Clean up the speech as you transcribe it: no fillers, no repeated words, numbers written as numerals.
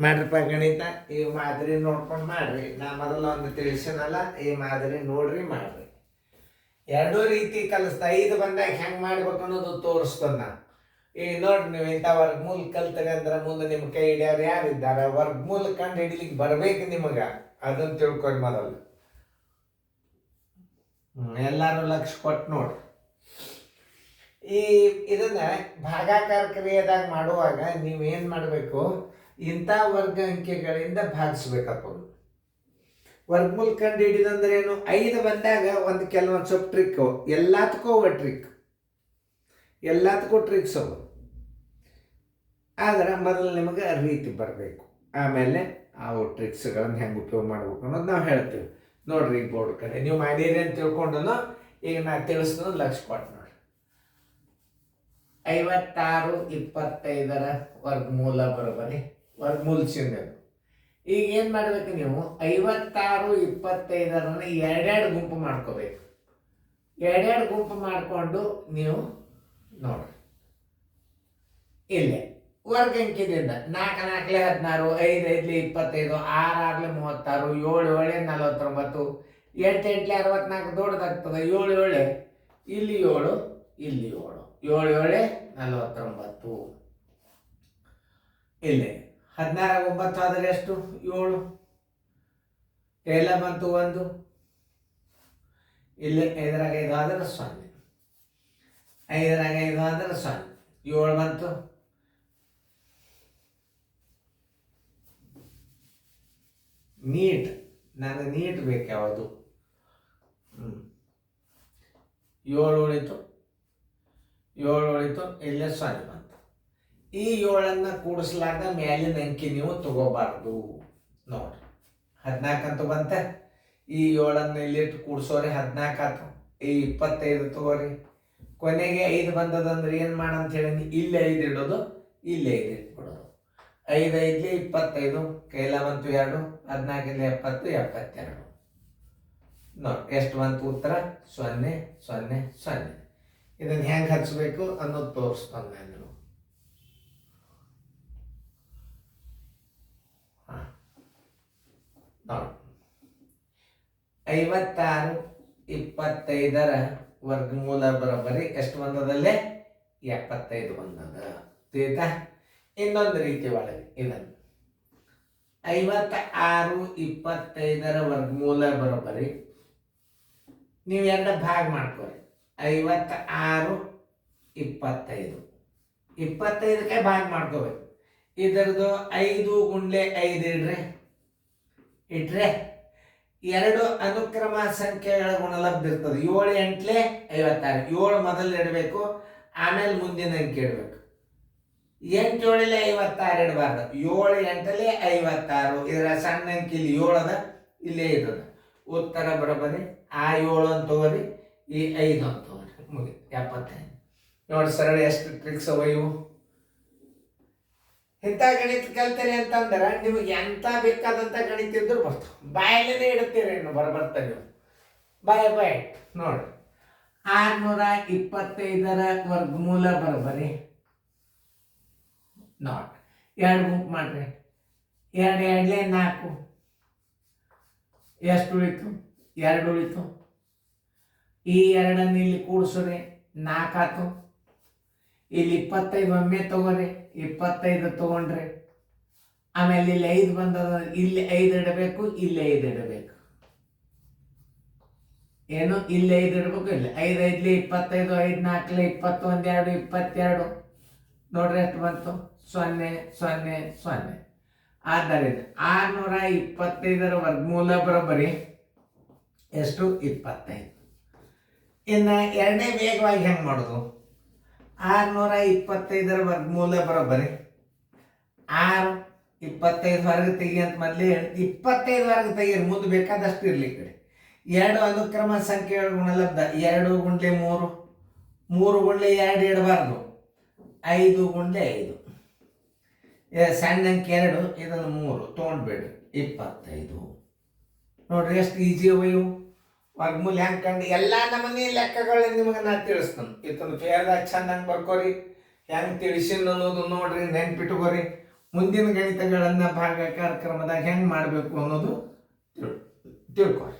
ಮಾಡ್ರಪ್ಪ ಗಣಿತ ಈ ಮಾದರಿ ನೋಡ್ಕೊಂಡು ಮಾಡ್ರಿ. ನಾ ಮೊದಲ ಒಂದು ತಿಳಿಸಿನಲ್ಲ, ಈ ಮಾದರಿ ನೋಡ್ರಿ ಮಾಡ್ರಿ. ಎರಡೂ ರೀತಿ ಕಲಿಸ್ತಾ 5 ಬಂದಾಗ ಹೆಂಗೆ ಮಾಡ್ಬೇಕು ಅನ್ನೋದು ತೋರಿಸ್ತದ. ನಾ ಈಗ ನೋಡ್ರಿ, ನೀವು ಇಂಥ ವರ್ಗಮೂಲ ಕಲ್ತರಿ ಅಂದ್ರೆ ಮುಂದೆ ನಿಮ್ಮ ಕೈ ಹಿಡಿಯೋರು ಯಾರಿದ್ದಾರೆ? ವರ್ಗಮೂಲ ಕಂಡು ಹಿಡಿಲಿಕ್ಕೆ ಬರ್ಬೇಕು ನಿಮಗೆ. ಅದನ್ನು ತಿಳ್ಕೊರಿ ಮೊದಲು. ಎಲ್ಲರೂ ಲಕ್ಷ ಕೊಟ್ಟು ನೋಡ್ರಿ. ಈ ಇದನ್ನ ಭಾಗಾಕಾರ ಕ್ರಿಯೆದಾಗ ಮಾಡುವಾಗ ನೀವೇನು ಮಾಡಬೇಕು? ಇಂಥ ವರ್ಗ ಅಂಕೆಗಳಿಂದ ಭಾಗಿಸ್ಬೇಕಪ್ಪ. ವರ್ಗಮೂಲ ಕಂಡು ಹಿಡಿದಂದ್ರೆ ಏನು? 5 ಬಂದಾಗ ಒಂದು ಕೆಲವೊಂದು ಸ್ವಲ್ಪ ಟ್ರಿಕ್, ಎಲ್ಲದಕ್ಕೂ ಟ್ರಿಕ್, ಎಲ್ಲದಕ್ಕೂ ಟ್ರಿಕ್ಸ್ ಅವು. ಆದ್ರೆ ಮೊದಲು ನಿಮಗೆ ರೀತಿ ಬರಬೇಕು, ಆಮೇಲೆ ಅವು ಟ್ರಿಕ್ಸ್ಗಳನ್ನು ಹೆಂಗೆ ಉಪಯೋಗ ಮಾಡ್ಬೇಕು ಅನ್ನೋದು ನಾವು ಹೇಳ್ತೀವಿ. ನೋಡ್ರಿ, ಈ ಬೋರ್ಡ್ ಕಡೆ ನೀವು ಮಾಡಿರಿ ಅಂತ ತಿಳ್ಕೊಂಡು ಈಗ ನಾ ತಿಳಿಸ್ದು ಲಕ್ಷ ಕೊಟ್ಟು ನೋಡ್ರಿ. 56 25ರ ವರ್ಗಮೂಲ ಬರೋಬರಿ ವರ್ಗಮೂಲ ಚಿಹ್ನೆ. ಈಗ ಏನು ಮಾಡ್ಬೇಕು ನೀವು? 56 25ರನ್ನ ಎರಡೆರಡು ಗುಂಪು ಮಾಡ್ಕೋಬೇಕು. ಎರಡೆರಡು ಗುಂಪು ಮಾಡಿಕೊಂಡು ನೀವು ನೋಡ್ರಿ, ಇಲ್ಲೇ ವರ್ಗ ಅಂಕಿದಿಂದ 4 4 16, 5 5 25, 6 6 36, 7 7 49, 8 8 64 ದೊಡ್ಡದಾಗ್ತದೆ. 7 7 ಇಲ್ಲಿ 7 ಇಲ್ಲಿ 7 7 7 49. ಇಲ್ಲಿ 16 9 ಆದರೆ ಎಷ್ಟು? 7. ಎಲ್ಲ ಬಂತು 1. ಇಲ್ಲಿ 5ರಾಗ 5 ಆದರೆ 0. 5ರಾಗ 5 ಆದರೆ 0. 7 ಬಂತು. ನೀಟ್, ನನಗೆ ನೀಟ್ ಬೇಕು ಯಾವುದು? 7 ಉಳಿತು, 7 ಉಳಿತು, ಇಲ್ಲೇ 0 ಬಂತು. ಈ 7ಅನ್ನು ಕೂಡಿಸ್ಲಾರ್ದ ಮೇಲಿನ ಅಂಕಿ ನೀವು ತಗೋಬಾರ್ದು. ನೋಡ್ರಿ, 14 ಅಂತೂ ಬಂತ. ಈ 7ಅನ್ನು ಇಲ್ಲಿಟ್ಟು ಕೂಡಿಸೋರಿ 14 ಆಯ್ತು. ಈ 25 ತಗೋರಿ. ಕೊನೆಗೆ 5 ಬಂದದಂದ್ರೆ ಏನು ಮಾಡಂತ ಹೇಳಿ, ಇಲ್ಲಿ 5 ಇಡೋದು, ಇಲ್ಲಿ 5 ಇಟ್ಬಿಡೋದು. 5 5 25, ಕೈಲ ಬಂತು 2, 14 70 72. ನೋಡಿ ಎಷ್ಟು ಬಂತು ಉತ್ತರ? 0 0 0. ಇದನ್ನು ಹೆಂಗೆ ಹಚ್ಚಬೇಕು ಅನ್ನೋದು ತೋರಿಸ್ತಾನೆ ನಾನು. ನೋಡಿ, 56 25ರ ವರ್ಗಮೂಲ ಬರೋಬ್ಬರಿ ಎಷ್ಟು ಬಂದದಲ್ಲೇ? 75 ಬಂದದ. ತಿಳಿತಾ? ಇನ್ನೊಂದು ರೀತಿ ಒಳಗೆ ಇದನ್ನು 56 25ರ ವರ್ಗಮೂಲ ಬರೋಬ್ಬರಿ ನೀವು 2 ಭಾಗ ಮಾಡ್ಕೊರಿ. 56 25 25ಕ್ಕೆ ಭಾಗ ಮಾಡ್ಕೋಬೇಕು. ಇದರದು 5 ಗುಂಡ್ಲೆ 5 ಇಟ್ರೆ 2 ಅನುಕ್ರಮ ಸಂಖ್ಯೆಗಳ ಗುಣಲಬ್ಧ ಇರ್ತದೆ. 7 8 56. 7 ಮೊದಲು ಇಡಬೇಕು, ಆಮೇಲೆ ಮುಂದಿನ ಅಂಕಿ ಇಡಬೇಕು. 8 7 56 ಇಡಬಾರ್ದು. 7 8 56. ಇದರ ಸಣ್ಣ ಅಂಕಿ ಇಲ್ಲಿ 7 ಅದ, ಇಲ್ಲೇ ಇದ್ದದ. ಉತ್ತರ ಬರೋಬರಿ ಆ 7 ಅಂತ ತಗೋರಿ, ಈ 5 ಅಂತ ತಗೋರಿ, ಮುಗಿ 75. ನೋಡಿ ಸರಳ ಎಷ್ಟು ಟ್ರಿಕ್ಸ್ ಅವ ಇವು. ಇಂಥ ಗಣಿತ ಕಲ್ತೀರಿ ಅಂತಂದ್ರೆ ನಿಮಗೆ ಎಂತ ಬೇಕಾದಂಥ ಗಣಿತ ಇದ್ರು ಬರ್ತಾವೆ. ಬಾಯಲ್ಲೇ ಇಡುತ್ತೀರಿ, ಇನ್ನು ಬರ್ತಾ ನೀವು ಬಾಯ್ ನೋಡ್ರಿ. 625ರ ವರ್ಗಮೂಲ ಬರೋಬರಿ ನೋಡಿ 2 ಗುಂಪು ಮಾಡ್ರಿ. 2 2 4. ಎಷ್ಟು ಉಳಿತು? 2 ಉಳಿತು. ಈ 2ಅನ್ನು ಇಲ್ಲಿ ಕೂಡಿಸ್ರಿ, 4 ಆಯ್ತು. ಇಲ್ಲಿ 25 ಒಮ್ಮೆ ತಗೋರಿ, 25 ತಗೊಂಡ್ರಿ. ಆಮೇಲೆ ಇಲ್ಲಿ 5 ಬಂದದ, ಇಲ್ಲಿ 5 ಇಡಬೇಕು, ಇಲ್ಲಿ 5 ಇಡಬೇಕು. ಏನು? ಇಲ್ಲಿ 5 ಇಡಬೇಕು, ಇಲ್ಲಿ 5 5 25, 5 4 21 2 22. ನೋಡ್ರಿ ಎಷ್ಟು ಬಂತು? 0 0 0. ಆದ್ದರಿಂದ 625ರ ವರ್ಗಮೂಲ ಬರೋಬ್ಬರಿ ಎಷ್ಟು? 25. ಇನ್ನು ಎರಡನೇ ವೇಗವಾಗಿ ಹೆಂಗೆ ಮಾಡೋದು? 625ರ ವರ್ಗಮೂಲ ಬರೋಬ್ಬರಿ 6 25 ಹೊರಗೆ ತೆಗಿ ಅಂತ ಮೊದಲೇ 25 ಹೊರಗೆ ತೆಗೀರಿ, ಮುಂದೆ ಬೇಕಾದಷ್ಟು ಇರಲಿ. ಕಡೆ 2 ಅನುಕ್ರಮ ಸಂಖ್ಯೆಗಳ ಗುಣಲಬ್ಧ 2 ಗುಂಡ್ಲೆ 3, 3 ಗುಂಡ್ಲೆ 2 ಇಡಬಾರ್ದು. 5 ಗುಂಡ್ಲೆ 5. ಸಣ್ಣ ಅಂಕಿ 2, ಇದನ್ನು 3 ತೊಗೊಂಡ್ಬೇಡ್ರಿ. 25. ನೋಡ್ರಿ ಎಷ್ಟು ಈಜಿ ಅವ ಇವು. ವರ್ಗಮೂಲ ಹೆಂಗೆ ಕಂಡು ಎಲ್ಲ ನಮೂನಿ ಲೆಕ್ಕಗಳನ್ನ ನಿಮಗೆ ನಾ ತಿಳಿಸ್ತಾನೆ. ಇದನ್ನು ಫೇರ್ದಾಗ ಚಂದಂಗೆ ಬರ್ಕೋರಿ. ಹೆಂಗೆ ತಿಳಿಸಿನ ಅನ್ನೋದು ನೋಡ್ರಿ, ನೆನ್ಪಿಟ್ಕೋರಿ. ಮುಂದಿನ ಗಣಿತಗಳನ್ನು ಭಾಗ ಕಾರ್ಯಕ್ರಮದಾಗ ಹೆಂಗೆ ಮಾಡಬೇಕು ಅನ್ನೋದು ತಿಳ್ಕೊರಿ.